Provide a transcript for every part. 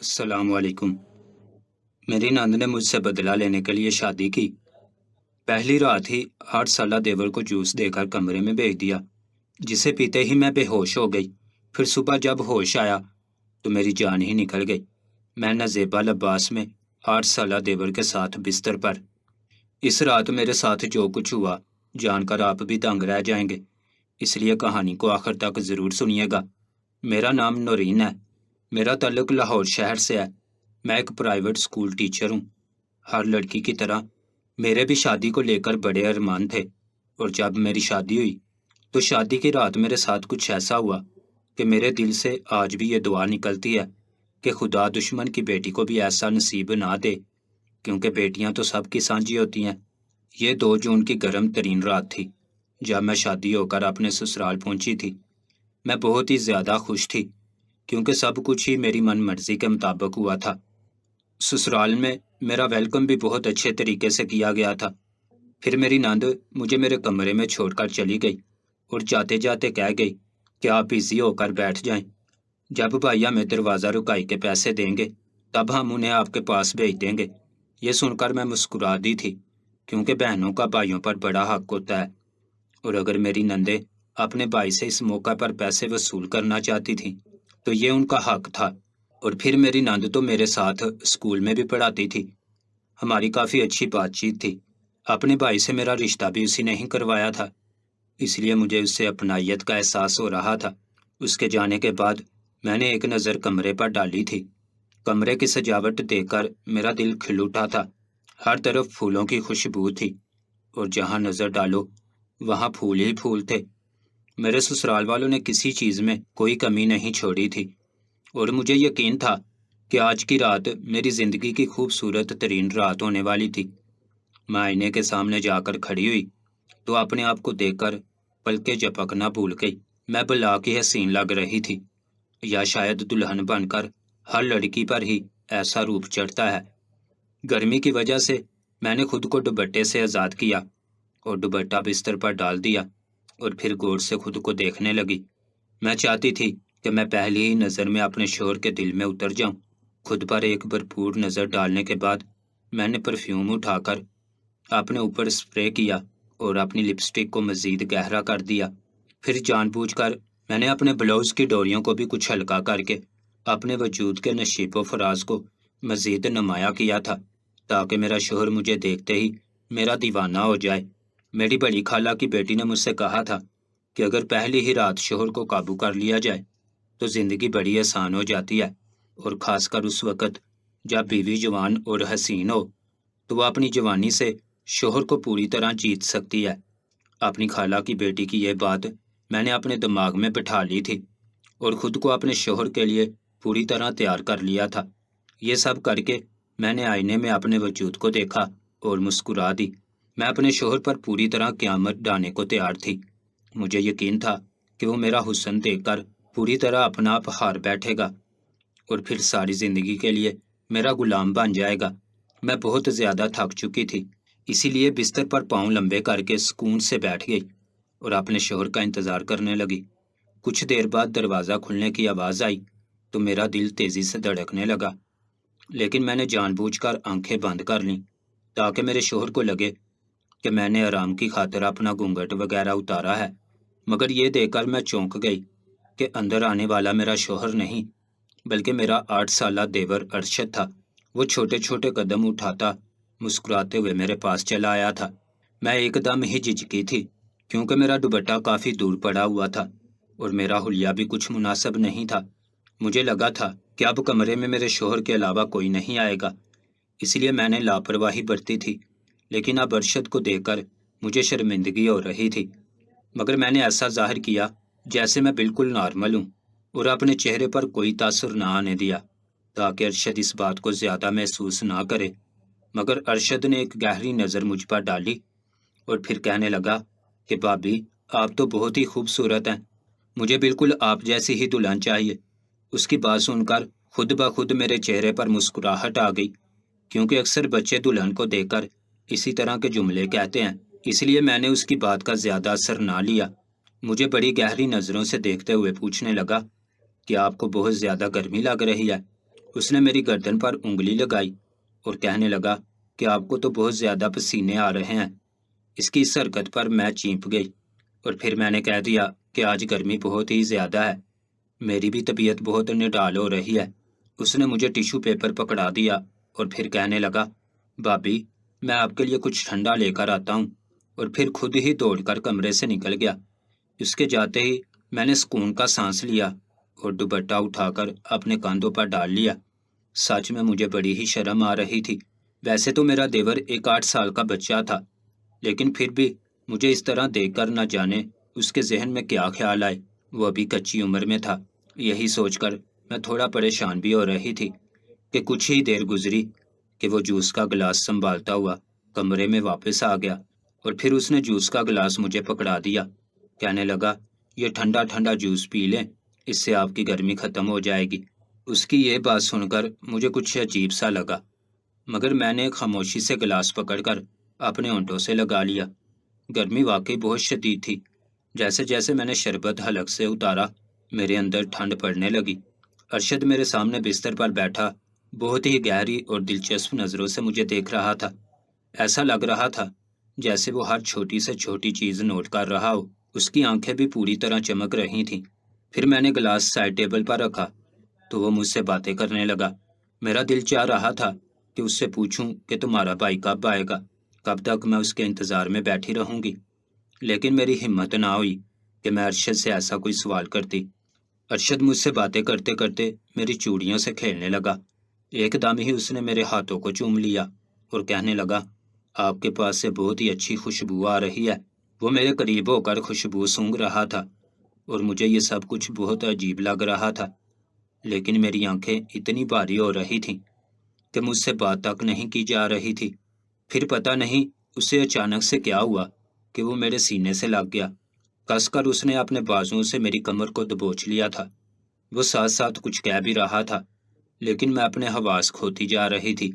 السلام علیکم۔ میری نند نے مجھ سے بدلہ لینے کے لیے شادی کی۔ پہلی رات ہی 8 سالہ دیور کو جوس دے کر کمرے میں بھیج دیا، جسے پیتے ہی میں بے ہوش ہو گئی۔ پھر صبح جب ہوش آیا تو میری جان ہی نکل گئی۔ میں نزیبا لباس میں 8 سالہ دیور کے ساتھ بستر پر۔ اس رات میرے ساتھ جو کچھ ہوا جان کر آپ بھی دنگ رہ جائیں گے، اس لیے کہانی کو آخر تک ضرور سنیے گا۔ میرا نام نورین ہے، میرا تعلق لاہور شہر سے ہے۔ میں ایک پرائیویٹ اسکول ٹیچر ہوں۔ ہر لڑکی کی طرح میرے بھی شادی کو لے کر بڑے ارمان تھے، اور جب میری شادی ہوئی تو شادی کی رات میرے ساتھ کچھ ایسا ہوا کہ میرے دل سے آج بھی یہ دعا نکلتی ہے کہ خدا دشمن کی بیٹی کو بھی ایسا نصیب نہ دے، کیونکہ بیٹیاں تو سب کی سانجھی ہوتی ہیں۔ یہ 2 جون کی گرم ترین رات تھی جب میں شادی ہو کر اپنے سسرال پہنچی تھی۔ میں بہت ہی زیادہ خوش تھی کیونکہ سب کچھ ہی میری من مرضی کے مطابق ہوا تھا۔ سسرال میں میرا ویلکم بھی بہت اچھے طریقے سے کیا گیا تھا۔ پھر میری نند مجھے میرے کمرے میں چھوڑ کر چلی گئی اور جاتے جاتے کہہ گئی کہ آپ ایزی ہو کر بیٹھ جائیں، جب بھائی ہمیں دروازہ رکائی کے پیسے دیں گے تب ہم انہیں آپ کے پاس بھیج دیں گے۔ یہ سن کر میں مسکرا دی تھی، کیونکہ بہنوں کا بھائیوں پر بڑا حق ہوتا ہے، اور اگر میری نندیں اپنے بھائی سے اس موقع پر پیسے وصول کرنا چاہتی تھیں تو یہ ان کا حق تھا۔ اور پھر میری نند تو میرے ساتھ اسکول میں بھی پڑھاتی تھی۔ ہماری کافی اچھی بات چیت تھی۔ اپنے بھائی سے میرا رشتہ بھی اسی نے ہی کروایا تھا، اس لیے مجھے اس سے اپنائیت کا احساس ہو رہا تھا۔ اس کے جانے کے بعد میں نے ایک نظر کمرے پر ڈالی تھی۔ کمرے کی سجاوٹ دیکھ کر میرا دل کھل اٹھا تھا۔ ہر طرف پھولوں کی خوشبو تھی، اور جہاں نظر ڈالو وہاں پھول ہی پھول تھے۔ میرے سسرال والوں نے کسی چیز میں کوئی کمی نہیں چھوڑی تھی، اور مجھے یقین تھا کہ آج کی رات میری زندگی کی خوبصورت ترین رات ہونے والی تھی۔ میں آئینے کے سامنے جا کر کھڑی ہوئی تو اپنے آپ کو دیکھ کر پلکیں جھپکنا بھول گئی۔ میں بلا کی حسین لگ رہی تھی، یا شاید دلہن بن کر ہر لڑکی پر ہی ایسا روپ چڑھتا ہے۔ گرمی کی وجہ سے میں نے خود کو دوپٹے سے آزاد کیا اور دوپٹہ بستر پر ڈال دیا، اور پھر غور سے خود کو دیکھنے لگی۔ میں چاہتی تھی کہ میں پہلی ہی نظر میں اپنے شوہر کے دل میں اتر جاؤں۔ خود پر ایک بھرپور نظر ڈالنے کے بعد میں نے پرفیوم اٹھا کر اپنے اوپر اسپرے کیا اور اپنی لپسٹک کو مزید گہرا کر دیا۔ پھر جان بوجھ کر میں نے اپنے بلاؤز کی ڈوریوں کو بھی کچھ ہلکا کر کے اپنے وجود کے نشیب و فراز کو مزید نمایاں کیا تھا، تاکہ میرا شوہر مجھے دیکھتے ہی میرا دیوانہ ہو جائے۔ میری بڑی خالہ کی بیٹی نے مجھ سے کہا تھا کہ اگر پہلی ہی رات شوہر کو قابو کر لیا جائے تو زندگی بڑی آسان ہو جاتی ہے، اور خاص کر اس وقت جب بیوی جوان اور حسین ہو تو وہ اپنی جوانی سے شوہر کو پوری طرح جیت سکتی ہے۔ اپنی خالہ کی بیٹی کی یہ بات میں نے اپنے دماغ میں بٹھا لی تھی اور خود کو اپنے شوہر کے لیے پوری طرح تیار کر لیا تھا۔ یہ سب کر کے میں نے آئینے میں اپنے وجود کو دیکھا اور مسکرا دی۔ میں اپنے شوہر پر پوری طرح قیامت ڈھانے کو تیار تھی۔ مجھے یقین تھا کہ وہ میرا حسن دیکھ کر پوری طرح اپنا آپ ہار بیٹھے گا اور پھر ساری زندگی کے لیے میرا غلام بن جائے گا۔ میں بہت زیادہ تھک چکی تھی، اسی لیے بستر پر پاؤں لمبے کر کے سکون سے بیٹھ گئی اور اپنے شوہر کا انتظار کرنے لگی۔ کچھ دیر بعد دروازہ کھلنے کی آواز آئی تو میرا دل تیزی سے دھڑکنے لگا، لیکن میں نے جان بوجھ کر آنکھیں بند کر لیں تاکہ میرے شوہر کو لگے کہ میں نے آرام کی خاطر اپنا گھونگھٹ وغیرہ اتارا ہے۔ مگر یہ دیکھ کر میں چونک گئی کہ اندر آنے والا میرا شوہر نہیں بلکہ میرا 8 سالہ دیور ارشد تھا۔ وہ چھوٹے چھوٹے قدم اٹھاتا مسکراتے ہوئے میرے پاس چلا آیا تھا۔ میں ایک دم ہی جھجکی تھی کیونکہ میرا دوپٹہ کافی دور پڑا ہوا تھا اور میرا حلیہ بھی کچھ مناسب نہیں تھا۔ مجھے لگا تھا کہ اب کمرے میں میرے شوہر کے علاوہ کوئی نہیں آئے گا، اس لیے میں نے لاپرواہی برتی تھی، لیکن اب ارشد کو دیکھ کر مجھے شرمندگی ہو رہی تھی۔ مگر میں نے ایسا ظاہر کیا جیسے میں بالکل نارمل ہوں اور اپنے چہرے پر کوئی تاثر نہ آنے دیا تاکہ ارشد اس بات کو زیادہ محسوس نہ کرے۔ مگر ارشد نے ایک گہری نظر مجھ پر ڈالی اور پھر کہنے لگا کہ بھابی آپ تو بہت ہی خوبصورت ہیں، مجھے بالکل آپ جیسی ہی دلہن چاہیے۔ اس کی بات سن کر خود بخود میرے چہرے پر مسکراہٹ آ گئی، کیونکہ اکثر بچے دلہن کو دیکھ کر اسی طرح کے جملے کہتے ہیں، اس لیے میں نے اس کی بات کا زیادہ اثر نہ لیا۔ مجھے بڑی گہری نظروں سے دیکھتے ہوئے پوچھنے لگا کہ آپ کو بہت زیادہ گرمی لگ رہی ہے، اس نے میری گردن پر انگلی لگائی اور کہنے لگا کہ آپ کو تو بہت زیادہ پسینے آ رہے ہیں۔ اس کی اس حرکت پر میں چینپ گئی اور پھر میں نے کہہ دیا کہ آج گرمی بہت ہی زیادہ ہے، میری بھی طبیعت بہت نڈال ہو رہی ہے۔ اس نے مجھے ٹیشو پیپر پکڑا دیا اور پھر کہنے لگا، بابی میں آپ کے لیے کچھ ٹھنڈا لے کر آتا ہوں، اور پھر خود ہی دوڑ کر کمرے سے نکل گیا۔ اس کے جاتے ہی میں نے سکون کا سانس لیا اور دوپٹہ اٹھا کر اپنے کاندھوں پر ڈال لیا۔ سچ میں مجھے بڑی ہی شرم آ رہی تھی۔ ویسے تو میرا دیور ایک 8 سال کا بچہ تھا، لیکن پھر بھی مجھے اس طرح دیکھ کر نہ جانے اس کے ذہن میں کیا خیال آئے۔ وہ ابھی کچی عمر میں تھا۔ یہی سوچ کر میں تھوڑا پریشان بھی ہو رہی تھی کہ کچھ ہی دیر گزری کہ وہ جوس کا گلاس سنبھالتا ہوا کمرے میں واپس آ گیا، اور پھر اس نے جوس کا گلاس مجھے پکڑا دیا، کہنے لگا، یہ ٹھنڈا ٹھنڈا جوس پی لیں، اس سے آپ کی گرمی ختم ہو جائے گی۔ اس کی یہ بات سن کر مجھے کچھ عجیب سا لگا، مگر میں نے خاموشی سے گلاس پکڑ کر اپنے ہونٹوں سے لگا لیا۔ گرمی واقعی بہت شدید تھی۔ جیسے جیسے میں نے شربت حلق سے اتارا، میرے اندر ٹھنڈ پڑنے لگی۔ ارشد میرے سامنے بستر پر بیٹھا بہت ہی گہری اور دلچسپ نظروں سے مجھے دیکھ رہا تھا۔ ایسا لگ رہا تھا جیسے وہ ہر چھوٹی سے چھوٹی چیز نوٹ کر رہا ہو۔ اس کی آنکھیں بھی پوری طرح چمک رہی تھیں۔ پھر میں نے گلاس سائڈ ٹیبل پر رکھا تو وہ مجھ سے باتیں کرنے لگا۔ میرا دل چاہ رہا تھا کہ اس سے پوچھوں کہ تمہارا بھائی کب آئے گا، کب تک میں اس کے انتظار میں بیٹھی رہوں گی، لیکن میری ہمت نہ ہوئی کہ میں ارشد سے ایسا کوئی سوال کرتی۔ ارشد مجھ سے باتیں کرتے کرتے میری چوڑیوں سے کھیلنے لگا۔ ایک دم ہی اس نے میرے ہاتھوں کو چوم لیا اور کہنے لگا، آپ کے پاس سے بہت ہی اچھی خوشبو آ رہی ہے۔ وہ میرے قریب ہو کر خوشبو سونگھ رہا تھا اور مجھے یہ سب کچھ بہت عجیب لگ رہا تھا، لیکن میری آنکھیں اتنی بھاری ہو رہی تھیں کہ مجھ سے بات تک نہیں کی جا رہی تھی۔ پھر پتہ نہیں اسے اچانک سے کیا ہوا کہ وہ میرے سینے سے لگ گیا۔ کس کر اس نے اپنے بازوؤں سے میری کمر کو دبوچ لیا تھا۔ وہ ساتھ ساتھ کچھ کہہ بھی رہا تھا، لیکن میں اپنے حواس کھوتی جا رہی تھی۔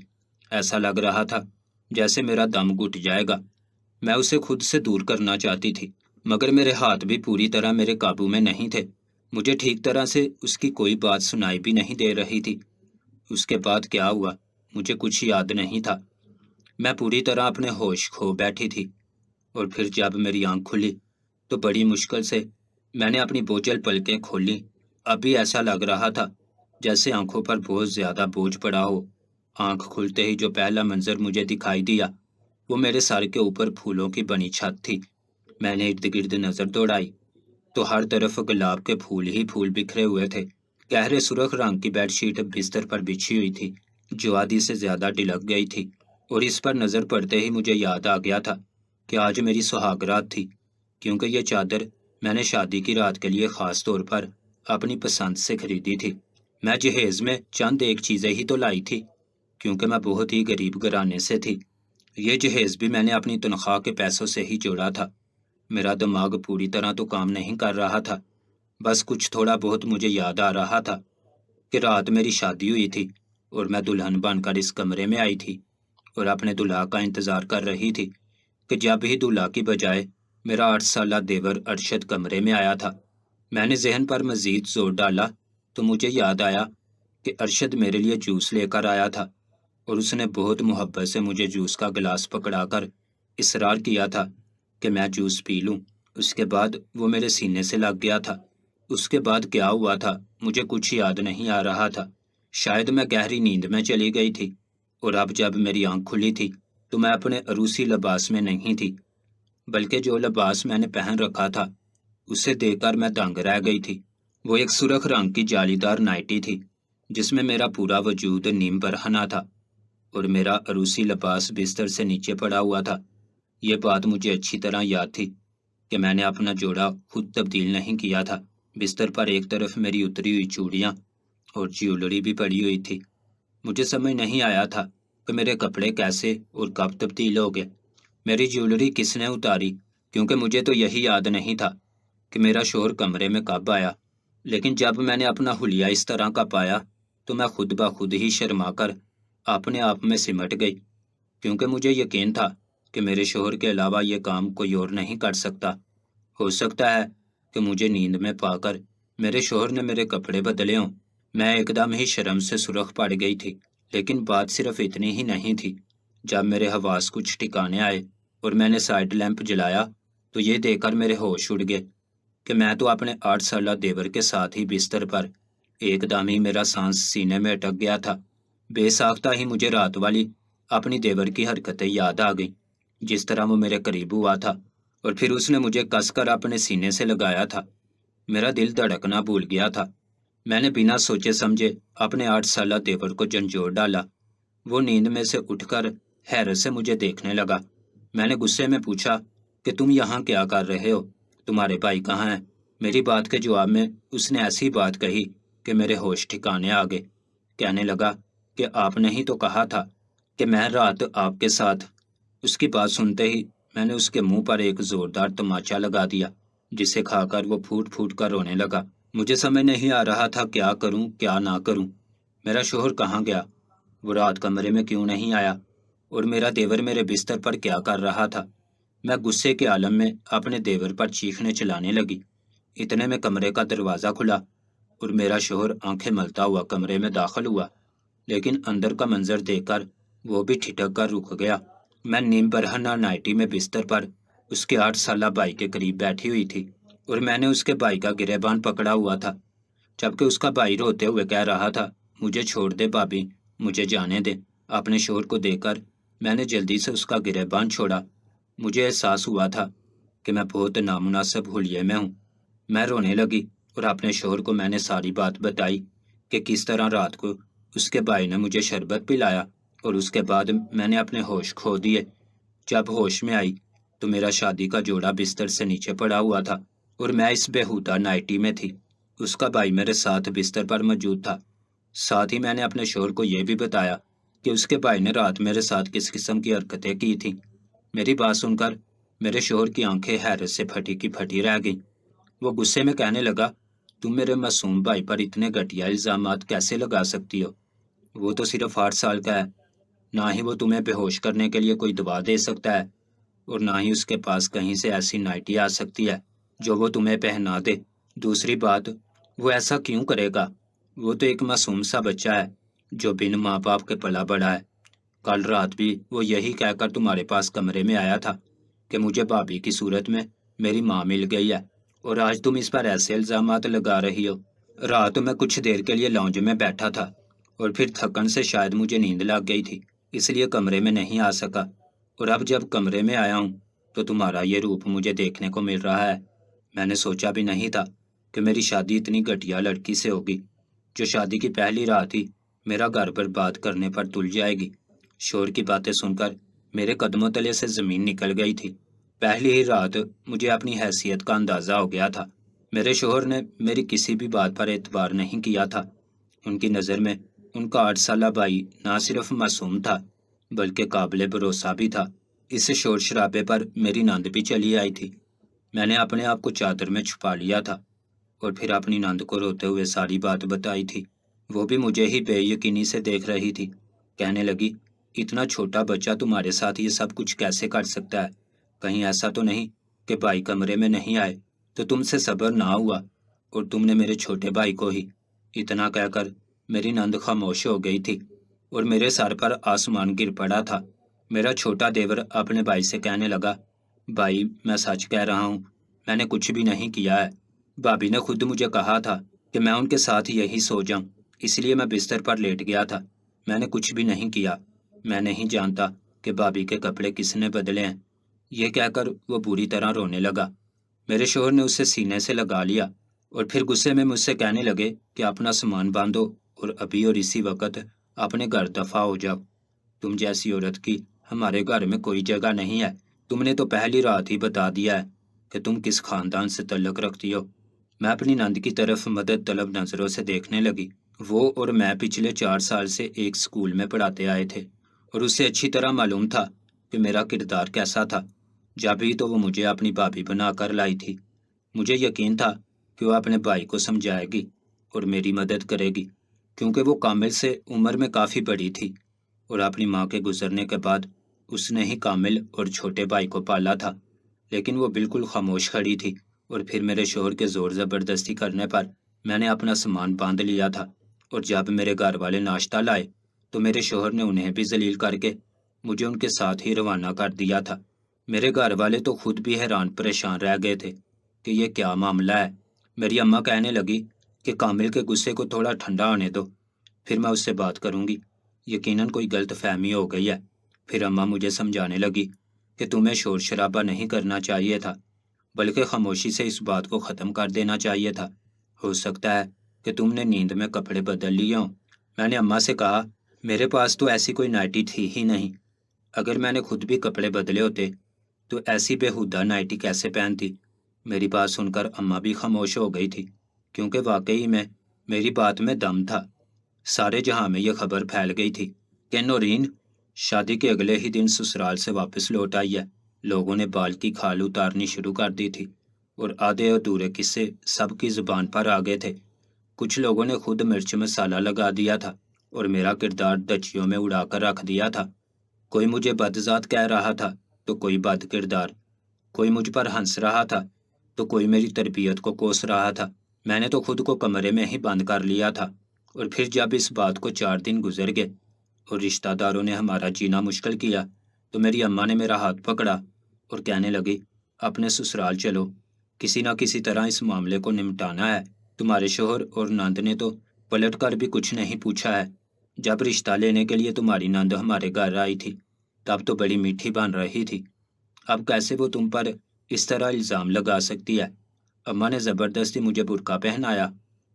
ایسا لگ رہا تھا جیسے میرا دم گھٹ جائے گا۔ میں اسے خود سے دور کرنا چاہتی تھی، مگر میرے ہاتھ بھی پوری طرح میرے قابو میں نہیں تھے۔ مجھے ٹھیک طرح سے اس کی کوئی بات سنائی بھی نہیں دے رہی تھی۔ اس کے بعد کیا ہوا مجھے کچھ یاد نہیں تھا۔ میں پوری طرح اپنے ہوش کھو بیٹھی تھی، اور پھر جب میری آنکھ کھلی تو بڑی مشکل سے میں نے اپنی بوجھل پلکیں کھولیں۔ ابھی ایسا لگ رہا تھا جیسے آنکھوں پر بہت زیادہ بوجھ پڑا ہو۔ آنکھ کھلتے ہی جو پہلا منظر مجھے دکھائی دیا وہ میرے سر کے اوپر پھولوں کی بنی چھت تھی۔ میں نے ارد گرد نظر دوڑائی تو ہر طرف گلاب کے پھول ہی پھول بکھرے ہوئے تھے۔ گہرے سرخ رنگ کی بیڈ شیٹ بستر پر بچھی ہوئی تھی جو آدھی سے زیادہ ڈلک گئی تھی، اور اس پر نظر پڑتے ہی مجھے یاد آ گیا تھا کہ آج میری سہاگ رات تھی، کیونکہ یہ چادر میں نے شادی کی رات کے لیے خاص طور پر اپنی پسند سے خریدی تھی۔ میں جہیز میں چند ایک چیزیں ہی تو لائی تھی، کیونکہ میں بہت ہی غریب گھرانے سے تھی۔ یہ جہیز بھی میں نے اپنی تنخواہ کے پیسوں سے ہی جوڑا تھا۔ میرا دماغ پوری طرح تو کام نہیں کر رہا تھا، بس کچھ تھوڑا بہت مجھے یاد آ رہا تھا کہ رات میری شادی ہوئی تھی اور میں دلہن بن کر اس کمرے میں آئی تھی اور اپنے دلہا کا انتظار کر رہی تھی کہ جب ہی دلہا کی بجائے میرا 8 سالہ دیور ارشد کمرے میں آیا تھا۔ میں نے ذہن پر مزید زور ڈالا تو مجھے یاد آیا کہ ارشد میرے لیے جوس لے کر آیا تھا، اور اس نے بہت محبت سے مجھے جوس کا گلاس پکڑا کر اصرار کیا تھا کہ میں جوس پی لوں۔ اس کے بعد وہ میرے سینے سے لگ گیا تھا۔ اس کے بعد کیا ہوا تھا مجھے کچھ یاد نہیں آ رہا تھا۔ شاید میں گہری نیند میں چلی گئی تھی، اور اب جب میری آنکھ کھلی تھی تو میں اپنے عروسی لباس میں نہیں تھی، بلکہ جو لباس میں نے پہن رکھا تھا اسے دیکھ کر میں دنگ رہ گئی تھی۔ وہ ایک سرخ رنگ کی جالی دار نائٹی تھی جس میں میرا پورا وجود نیم برہنہ تھا، اور میرا عروسی لباس بستر سے نیچے پڑا ہوا تھا۔ یہ بات مجھے اچھی طرح یاد تھی کہ میں نے اپنا جوڑا خود تبدیل نہیں کیا تھا۔ بستر پر ایک طرف میری اتری ہوئی چوڑیاں اور جیولری بھی پڑی ہوئی تھی۔ مجھے سمجھ نہیں آیا تھا کہ میرے کپڑے کیسے اور کب تبدیل ہو گئے۔ میری جیولری کس نے اتاری، کیونکہ مجھے تو یہی یاد نہیں تھا کہ میرا شوہر کمرے میں کب آیا۔ لیکن جب میں نے اپنا حلیہ اس طرح کا پایا تو میں خود بخود ہی شرما کر اپنے آپ میں سمٹ گئی، کیونکہ مجھے یقین تھا کہ میرے شوہر کے علاوہ یہ کام کوئی اور نہیں کر سکتا۔ ہو سکتا ہے کہ مجھے نیند میں پا کر میرے شوہر نے میرے کپڑے بدلے ہوں، میں ایک دم ہی شرم سے سرخ پڑ گئی تھی، لیکن بات صرف اتنی ہی نہیں تھی۔ جب میرے حواس کچھ ٹھکانے آئے اور میں نے سائڈ لیمپ جلایا تو یہ دیکھ کر میرے ہوش اڑ گئے کہ میں تو اپنے 8 سالہ دیور کے ساتھ ہی بستر پر۔ ایک دم ہی میرا سانس سینے میں اٹک گیا تھا۔ بے ساختہ ہی مجھے رات والی اپنی دیور کی حرکتیں یاد آ گئیں، جس طرح وہ میرے قریب ہوا تھا اور پھر اس نے مجھے کس کر اپنے سینے سے لگایا تھا۔ میرا دل دھڑکنا بھول گیا تھا۔ میں نے بنا سوچے سمجھے اپنے 8 سالہ دیور کو جھنجھوڑ ڈالا۔ وہ نیند میں سے اٹھ کر حیرت سے مجھے دیکھنے لگا۔ میں نے غصے میں پوچھا کہ تم یہاں کیا کر رہے ہو؟ تمہارے بھائی کہاں ہیں؟ میری بات کے جواب میں اس نے ایسی بات کہی کہ میرے ہوش ٹھکانے آ گئے۔ کہنے لگا کہ آپ نے ہی تو کہا تھا کہ میں رات آپ کے ساتھ۔ اس کی بات سنتے ہی میں نے اس کے منہ پر ایک زوردار تماچا لگا دیا، جسے کھا کر وہ پھوٹ پھوٹ کر رونے لگا۔ مجھے سمجھ نہیں آ رہا تھا کیا کروں کیا نہ کروں۔ میرا شوہر کہاں گیا؟ وہ رات کمرے میں کیوں نہیں آیا؟ اور میرا دیور میرے بستر پر کیا کر رہا تھا؟ میں غصے کے عالم میں اپنے دیور پر چیخنے چلانے لگی۔ اتنے میں کمرے کا دروازہ کھلا اور میرا شوہر آنکھیں ملتا ہوا کمرے میں داخل ہوا، لیکن اندر کا منظر دیکھ کر وہ بھی ٹھٹک کر رک گیا۔ میں نیم برہنہ نائٹی میں بستر پر اس کے 8 سالہ بھائی کے قریب بیٹھی ہوئی تھی اور میں نے اس کے بھائی کا گریبان پکڑا ہوا تھا، جبکہ اس کا بھائی روتے ہوئے کہہ رہا تھا، مجھے چھوڑ دے بھابھی، مجھے جانے دے۔ اپنے شوہر کو دیکھ کر میں نے جلدی سے اس کا گریبان چھوڑا۔ مجھے احساس ہوا تھا کہ میں بہت نامناسب حلیے میں ہوں۔ میں رونے لگی اور اپنے شوہر کو میں نے ساری بات بتائی کہ کس طرح رات کو اس کے بھائی نے مجھے شربت پلایا اور اس کے بعد میں نے اپنے ہوش کھو دیے۔ جب ہوش میں آئی تو میرا شادی کا جوڑا بستر سے نیچے پڑا ہوا تھا اور میں اس بےہودہ نائٹی میں تھی۔ اس کا بھائی میرے ساتھ بستر پر موجود تھا۔ ساتھ ہی میں نے اپنے شوہر کو یہ بھی بتایا کہ اس کے بھائی نے رات میرے ساتھ کس قسم کی حرکتیں کی تھیں۔ میری بات سن کر میرے شوہر کی آنکھیں حیرت سے پھٹی کی پھٹی رہ گئیں۔ وہ غصے میں کہنے لگا، تم میرے معصوم بھائی پر اتنے گھٹیا الزامات کیسے لگا سکتی ہو؟ وہ تو صرف 8 سال کا ہے، نہ ہی وہ تمہیں بے ہوش کرنے کے لیے کوئی دوا دے سکتا ہے اور نہ ہی اس کے پاس کہیں سے ایسی نائٹی آ سکتی ہے جو وہ تمہیں پہنا دے۔ دوسری بات، وہ ایسا کیوں کرے گا؟ وہ تو ایک معصوم سا بچہ ہے جو بن ماں باپ کے پلا بڑا ہے۔ کل رات بھی وہ یہی کہہ کر تمہارے پاس کمرے میں آیا تھا کہ مجھے بھابھی کی صورت میں میری ماں مل گئی ہے، اور آج تم اس پر ایسے الزامات لگا رہی ہو۔ رات میں کچھ دیر کے لیے لاؤنج میں بیٹھا تھا اور پھر تھکن سے شاید مجھے نیند لگ گئی تھی، اس لیے کمرے میں نہیں آ سکا، اور اب جب کمرے میں آیا ہوں تو تمہارا یہ روپ مجھے دیکھنے کو مل رہا ہے۔ میں نے سوچا بھی نہیں تھا کہ میری شادی اتنی گھٹیا لڑکی سے ہوگی جو شادی کی پہلی رات ہی میرا گھر برباد کرنے پر تل جائے گی۔ شوہر کی باتیں سن کر میرے قدموں تلے سے زمین نکل گئی تھی۔ پہلی ہی رات مجھے اپنی حیثیت کا اندازہ ہو گیا تھا۔ میرے شوہر نے میری کسی بھی بات پر اعتبار نہیں کیا تھا۔ ان کی نظر میں ان کا 8 سالہ بھائی نہ صرف معصوم تھا بلکہ قابل بھروسہ بھی تھا۔ اس شور شرابے پر میری ناند بھی چلی آئی تھی۔ میں نے اپنے آپ کو چادر میں چھپا لیا تھا اور پھر اپنی ناند کو روتے ہوئے ساری بات بتائی تھی۔ وہ بھی مجھے ہی بے یقینی سے دیکھ رہی تھی۔ کہنے لگی، اتنا چھوٹا بچہ تمہارے ساتھ یہ سب کچھ کیسے کر سکتا ہے؟ کہیں ایسا تو نہیں کہ بھائی کمرے میں نہیں آئے تو تم سے صبر نہ ہوا اور تم نے میرے چھوٹے بھائی کو ہی؟ اتنا کہہ کر میری نند خاموش ہو گئی تھی اور میرے سر پر آسمان گر پڑا تھا۔ میرا چھوٹا دیور اپنے بھائی سے کہنے لگا، بھائی میں سچ کہہ رہا ہوں، میں نے کچھ بھی نہیں کیا ہے۔ بھابھی نے خود مجھے کہا تھا کہ میں ان کے ساتھ یہی سو جاؤں، اس لیے میں بستر پر لیٹ گیا تھا۔ میں نے کچھ بھی نہیں کیا۔ میں نہیں جانتا کہ بھابھی کے کپڑے کس نے بدلے ہیں۔ یہ کہہ کر وہ بری طرح رونے لگا۔ میرے شوہر نے اسے سینے سے لگا لیا اور پھر غصے میں مجھ سے کہنے لگے کہ اپنا سامان باندھو اور ابھی اور اسی وقت اپنے گھر دفع ہو جاؤ۔ تم جیسی عورت کی ہمارے گھر میں کوئی جگہ نہیں ہے۔ تم نے تو پہلی رات ہی بتا دیا ہے کہ تم کس خاندان سے تعلق رکھتی ہو۔ میں اپنی نند کی طرف مدد طلب نظروں سے دیکھنے لگی۔ وہ اور میں پچھلے 4 سال سے ایک سکول میں پڑھاتے آئے تھے اور اسے اچھی طرح معلوم تھا کہ میرا کردار کیسا تھا۔ جب ہی تو وہ مجھے اپنی بھابھی بنا کر لائی تھی۔ مجھے یقین تھا کہ وہ اپنے بھائی کو سمجھائے گی اور میری مدد کرے گی، کیونکہ وہ کامل سے عمر میں کافی بڑی تھی اور اپنی ماں کے گزرنے کے بعد اس نے ہی کامل اور چھوٹے بھائی کو پالا تھا۔ لیکن وہ بالکل خاموش کھڑی تھی اور پھر میرے شوہر کے زور زبردستی کرنے پر میں نے اپنا سامان باندھ لیا تھا اور جب میرے گھر والے ناشتہ لائے تو میرے شوہر نے انہیں بھی ذلیل کر کے مجھے ان کے ساتھ ہی روانہ کر دیا تھا۔ میرے گھر والے تو خود بھی حیران پریشان رہ گئے تھے کہ یہ کیا معاملہ ہے۔ میری اماں کہنے لگی کہ کامل کے غصے کو تھوڑا ٹھنڈا ہونے دو، پھر میں اس سے بات کروں گی، یقیناً کوئی غلط فہمی ہو گئی ہے۔ پھر اماں مجھے سمجھانے لگی کہ تمہیں شور شرابہ نہیں کرنا چاہیے تھا، بلکہ خاموشی سے اس بات کو ختم کر دینا چاہیے تھا۔ ہو سکتا ہے کہ تم نے نیند میں کپڑے بدل لیے ہوں۔ میں نے اماں سے کہا میرے پاس تو ایسی کوئی نائٹی تھی ہی نہیں، اگر میں نے خود بھی کپڑے بدلے ہوتے تو ایسی بےہودہ نائٹی کیسے پہنتی۔ میری بات سن کر اماں بھی خاموش ہو گئی تھی، کیونکہ واقعی میں میری بات میں دم تھا۔ سارے جہاں میں یہ خبر پھیل گئی تھی کہ نورین شادی کے اگلے ہی دن سسرال سے واپس لوٹ آئی ہے۔ لوگوں نے بال کی کھال اتارنی شروع کر دی تھی اور آدھے ادھورے قصے سب کی زبان پر آ گئے تھے۔ کچھ لوگوں نے خود مرچ مسالہ لگا دیا تھا اور میرا کردار دچیوں میں اڑا کر رکھ دیا تھا۔ کوئی مجھے بدذات کہہ رہا تھا تو کوئی بد کردار، کوئی مجھ پر ہنس رہا تھا تو کوئی میری تربیت کو کوس رہا تھا۔ میں نے تو خود کو کمرے میں ہی بند کر لیا تھا، اور پھر جب اس بات کو 4 دن گزر گئے اور رشتہ داروں نے ہمارا جینا مشکل کیا تو میری اماں نے میرا ہاتھ پکڑا اور کہنے لگی اپنے سسرال چلو، کسی نہ کسی طرح اس معاملے کو نمٹانا ہے۔ تمہارے شوہر اور نند نے تو پلٹ کر بھی کچھ نہیں پوچھا ہے۔ جب رشتہ لینے کے لیے تمہاری نند ہمارے گھر آئی تھی تب تو بڑی میٹھی بن رہی تھی، اب کیسے وہ تم پر اس طرح الزام لگا سکتی ہے۔ اماں نے زبردستی مجھے برقع پہنایا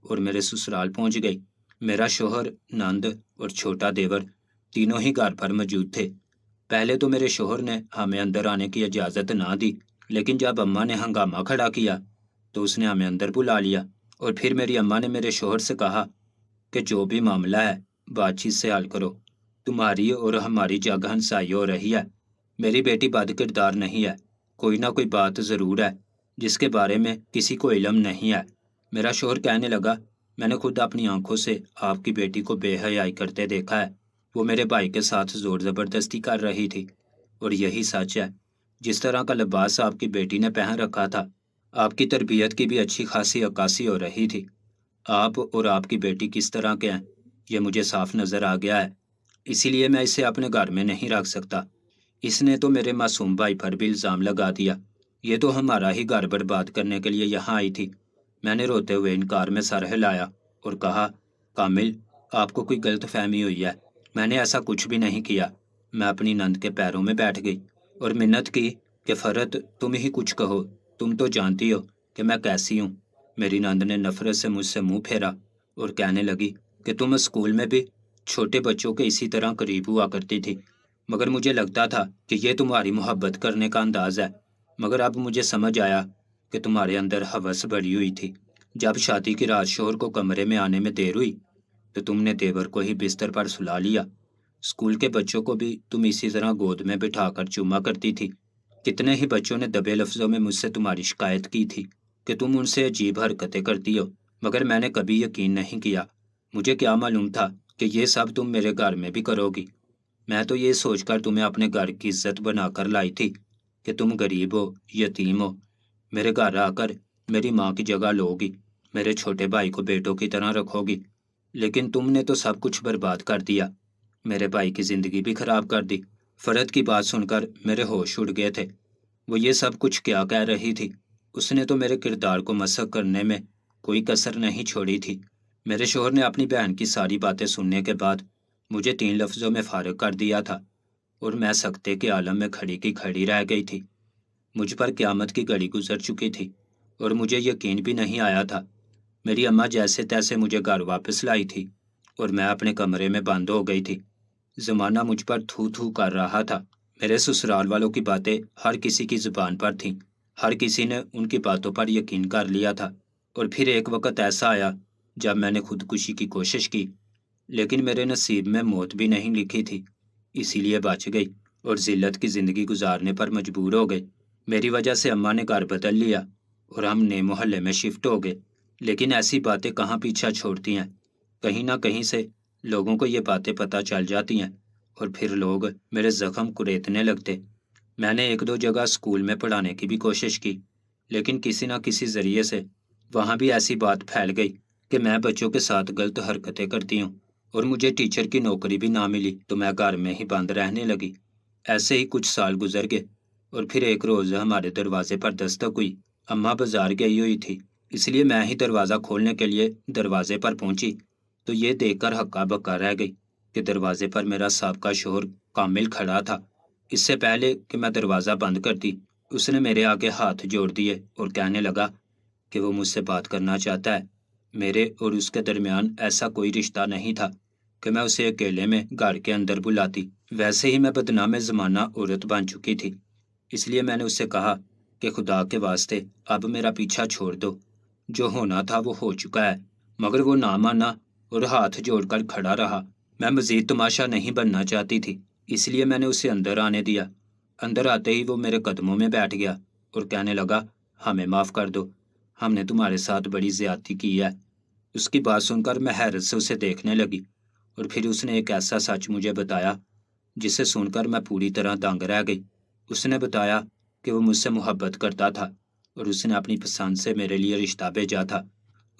اور میرے سسرال پہنچ گئی۔ میرا شوہر، نند اور چھوٹا دیور تینوں ہی گھر پر موجود تھے۔ پہلے تو میرے شوہر نے ہمیں اندر آنے کی اجازت نہ دی، لیکن جب اماں نے ہنگامہ کھڑا کیا تو اس نے ہمیں اندر بلا لیا، اور پھر میری اماں نے میرے شوہر سے کہا کہ جو بھی معاملہ ہے بات چیت سے حل کرو، تمہاری اور ہماری جگ ہنسائی ہو رہی ہے۔ میری بیٹی بد کردار نہیں ہے، کوئی نہ کوئی بات ضرور ہے جس کے بارے میں کسی کو علم نہیں ہے۔ میرا شوہر کہنے لگا میں نے خود اپنی آنکھوں سے آپ کی بیٹی کو بے حیائی کرتے دیکھا ہے، وہ میرے بھائی کے ساتھ زور زبردستی کر رہی تھی، اور یہی سچ ہے۔ جس طرح کا لباس آپ کی بیٹی نے پہن رکھا تھا، آپ کی تربیت کی بھی اچھی خاصی عکاسی ہو رہی تھی۔ آپ اور آپ کی بیٹی کس طرح کے ہیں یہ مجھے صاف نظر آ گیا ہے، اسی لیے میں اسے اپنے گھر میں نہیں رکھ سکتا۔ اس نے تو میرے معصوم بھائی پر بھی الزام لگا دیا، یہ تو ہمارا ہی گھر برباد کرنے کے لیے یہاں آئی تھی۔ میں نے روتے ہوئے انکار میں سر ہلایا اور کہا کامل، آپ کو کوئی غلط فہمی ہوئی ہے، میں نے ایسا کچھ بھی نہیں کیا۔ میں اپنی نند کے پیروں میں بیٹھ گئی اور منت کی کہ فرت تم ہی کچھ کہو، تم تو جانتی ہو کہ میں کیسی ہوں۔ میری نند نے نفرت سے مجھ سے منہ پھیرا اور کہنے لگی کہ تم اسکول میں بھی چھوٹے بچوں کے اسی طرح قریب ہوا کرتی تھی، مگر مجھے لگتا تھا کہ یہ تمہاری محبت کرنے کا انداز ہے، مگر اب مجھے سمجھ آیا کہ تمہارے اندر ہوس بڑھی ہوئی تھی۔ جب شادی کی رات شوہر کو کمرے میں آنے میں دیر ہوئی تو تم نے دیور کو ہی بستر پر سلا لیا۔ اسکول کے بچوں کو بھی تم اسی طرح گود میں بٹھا کر چوما کرتی تھی۔ کتنے ہی بچوں نے دبے لفظوں میں مجھ سے تمہاری شکایت کی تھی کہ تم ان سے عجیب حرکتیں کرتی ہو، مگر میں نے کبھی یقین نہیں کیا۔ مجھے کیا معلوم تھا کہ یہ سب تم میرے گھر میں بھی کرو گی۔ میں تو یہ سوچ کر تمہیں اپنے گھر کی عزت بنا کر لائی تھی کہ تم غریب ہو، یتیم ہو، میرے گھر آ کر میری ماں کی جگہ لو گی، میرے چھوٹے بھائی کو بیٹوں کی طرح رکھو گی، لیکن تم نے تو سب کچھ برباد کر دیا، میرے بھائی کی زندگی بھی خراب کر دی۔ فرد کی بات سن کر میرے ہوش اڑ گئے تھے۔ وہ یہ سب کچھ کیا کہہ رہی تھی؟ اس نے تو میرے کردار کو مسخ کرنے میں کوئی کسر نہیں چھوڑی تھی۔ میرے شوہر نے اپنی بہن کی ساری باتیں سننے کے بعد مجھے 3 لفظوں میں فارغ کر دیا تھا، اور میں سکتے کے عالم میں کھڑی کی کھڑی رہ گئی تھی۔ مجھ پر قیامت کی گھڑی گزر چکی تھی اور مجھے یقین بھی نہیں آیا تھا۔ میری اماں جیسے تیسے مجھے گھر واپس لائی تھی اور میں اپنے کمرے میں بند ہو گئی تھی۔ زمانہ مجھ پر تھو تھو کر رہا تھا۔ میرے سسرال والوں کی باتیں ہر کسی کی زبان پر تھیں، ہر کسی نے ان کی باتوں پر یقین کر لیا تھا، اور پھر ایک وقت ایسا آیا جب میں نے خودکشی کی کوشش کی، لیکن میرے نصیب میں موت بھی نہیں لکھی تھی، اسی لیے بچ گئی اور ذلت کی زندگی گزارنے پر مجبور ہو گئی۔ میری وجہ سے اماں نے گھر بدل لیا اور ہم نئے محلے میں شفٹ ہو گئے، لیکن ایسی باتیں کہاں پیچھا چھوڑتی ہیں، کہیں نہ کہیں سے لوگوں کو یہ باتیں پتہ چل جاتی ہیں اور پھر لوگ میرے زخم کریتنے لگتے۔ میں نے 1-2 جگہ اسکول میں پڑھانے کی بھی کوشش کی، لیکن کسی نہ کسی ذریعے سے وہاں بھی ایسی بات پھیل گئی کہ میں بچوں کے ساتھ غلط حرکتیں کرتی ہوں اور مجھے ٹیچر کی نوکری بھی نہ ملی تو میں گھر میں ہی بند رہنے لگی۔ ایسے ہی کچھ سال گزر گئے اور پھر ایک روز ہمارے دروازے پر دستک ہوئی۔ اماں بازار گئی ہوئی تھی، اس لیے میں ہی دروازہ کھولنے کے لیے دروازے پر پہنچی تو یہ دیکھ کر ہکا بکا رہ گئی کہ دروازے پر میرا سابقہ شوہر کامل کھڑا تھا۔ اس سے پہلے کہ میں دروازہ بند کرتی، اس نے میرے آگے ہاتھ جوڑ دیے اور کہنے لگا کہ وہ مجھ سے بات کرنا چاہتا ہے۔ میرے اور اس کے درمیان ایسا کوئی رشتہ نہیں تھا کہ میں اسے اکیلے میں گھر کے اندر بلاتی۔ ویسے ہی میں بدنام زمانہ عورت بن چکی تھی، اس لیے میں نے اس سے کہا کہ خدا کے واسطے اب میرا پیچھا چھوڑ دو، جو ہونا تھا وہ ہو چکا ہے۔ مگر وہ نہ مانا اور ہاتھ جوڑ کر کھڑا رہا۔ میں مزید تماشا نہیں بننا چاہتی تھی، اس لیے میں نے اسے اندر آنے دیا۔ اندر آتے ہی وہ میرے قدموں میں بیٹھ گیا اور کہنے لگا، ہمیں معاف کر دو، ہم نے تمہارے ساتھ بڑی زیادتی کی ہے۔ اس کی بات سن کر میں حیرت سے اسے دیکھنے لگی اور پھر اس نے ایک ایسا سچ مجھے بتایا جسے سن کر میں پوری طرح دنگ رہ گئی۔ اس نے بتایا کہ وہ مجھ سے محبت کرتا تھا اور اس نے اپنی پسند سے میرے لیے رشتہ بھیجا تھا۔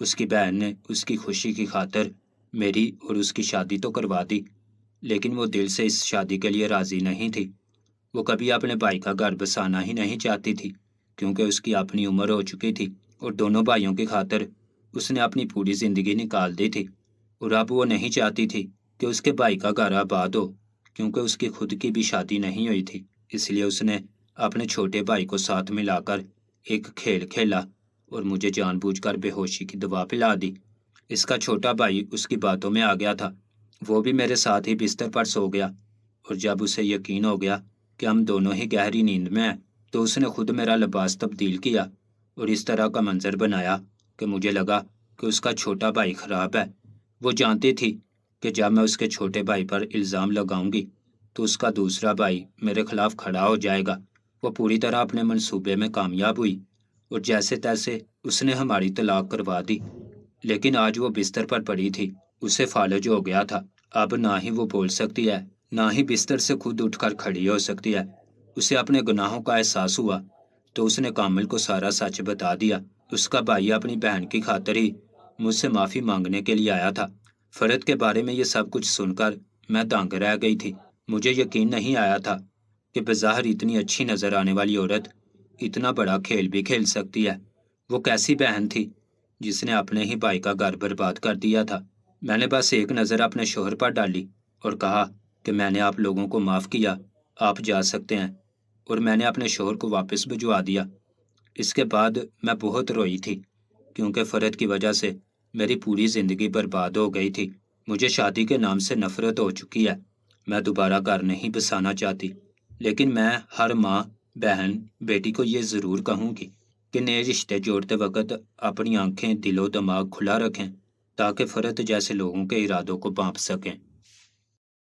اس کی بہن نے اس کی خوشی کی خاطر میری اور اس کی شادی تو کروا دی، لیکن وہ دل سے اس شادی کے لیے راضی نہیں تھی۔ وہ کبھی اپنے بھائی کا گھر بسانا ہی نہیں چاہتی تھی کیونکہ اس کی اپنی عمر ہو چکی تھی اور دونوں بھائیوں کی خاطر اس نے اپنی پوری زندگی نکال دی تھی۔ اور اب وہ نہیں چاہتی تھی کہ اس کے بھائی کا گھر آباد ہو کیونکہ اس کی خود کی بھی شادی نہیں ہوئی تھی۔ اس لیے اس نے اپنے چھوٹے بھائی کو ساتھ ملا کر ایک کھیل کھیلا اور مجھے جان بوجھ کر بے ہوشی کی دوا پلا دی۔ اس کا چھوٹا بھائی اس کی باتوں میں آ گیا تھا، وہ بھی میرے ساتھ ہی بستر پر سو گیا، اور جب اسے یقین ہو گیا کہ ہم دونوں ہی گہری نیند میں ہیں تو اس نے خود میرا لباس تبدیل کیا اور اس طرح کا منظر بنایا کہ مجھے لگا کہ اس کا چھوٹا بھائی خراب ہے۔ وہ جانتی تھی کہ جب میں اس کے چھوٹے بھائی پر الزام لگاؤں گی تو اس کا دوسرا بھائی میرے خلاف کھڑا ہو جائے گا۔ وہ پوری طرح اپنے منصوبے میں کامیاب ہوئی اور جیسے تیسے اس نے ہماری طلاق کروا دی۔ لیکن آج وہ بستر پر پڑی تھی، اسے فالج ہو گیا تھا۔ اب نہ ہی وہ بول سکتی ہے، نہ ہی بستر سے خود اٹھ کر کھڑی ہو سکتی ہے۔ اسے اپنے گناہوں کا احساس ہوا تو اس نے کامل کو سارا سچ بتا دیا۔ اس کا بھائی اپنی بہن کی خاطر ہی مجھ سے معافی مانگنے کے لیے آیا تھا۔ فرد کے بارے میں یہ سب کچھ سن کر میں دنگ رہ گئی تھی۔ مجھے یقین نہیں آیا تھا کہ بظاہر اتنی اچھی نظر آنے والی عورت اتنا بڑا کھیل بھی کھیل سکتی ہے۔ وہ کیسی بہن تھی جس نے اپنے ہی بھائی کا گھر برباد کر دیا تھا۔ میں نے بس ایک نظر اپنے شوہر پر ڈالی اور کہا کہ میں نے آپ لوگوں کو معاف کیا، آپ جا سکتے ہیں، اور میں نے اپنے شوہر کو واپس بھجوا دیا۔ اس کے بعد میں بہت روئی تھی کیونکہ فرد کی وجہ سے میری پوری زندگی برباد ہو گئی تھی۔ مجھے شادی کے نام سے نفرت ہو چکی ہے۔ میں دوبارہ گھر نہیں بسانا چاہتی، لیکن میں ہر ماں، بہن، بیٹی کو یہ ضرور کہوں گی کہ نئے رشتے جوڑتے وقت اپنی آنکھیں، دل و دماغ کھلا رکھیں تاکہ فرد جیسے لوگوں کے ارادوں کو بانپ سکیں۔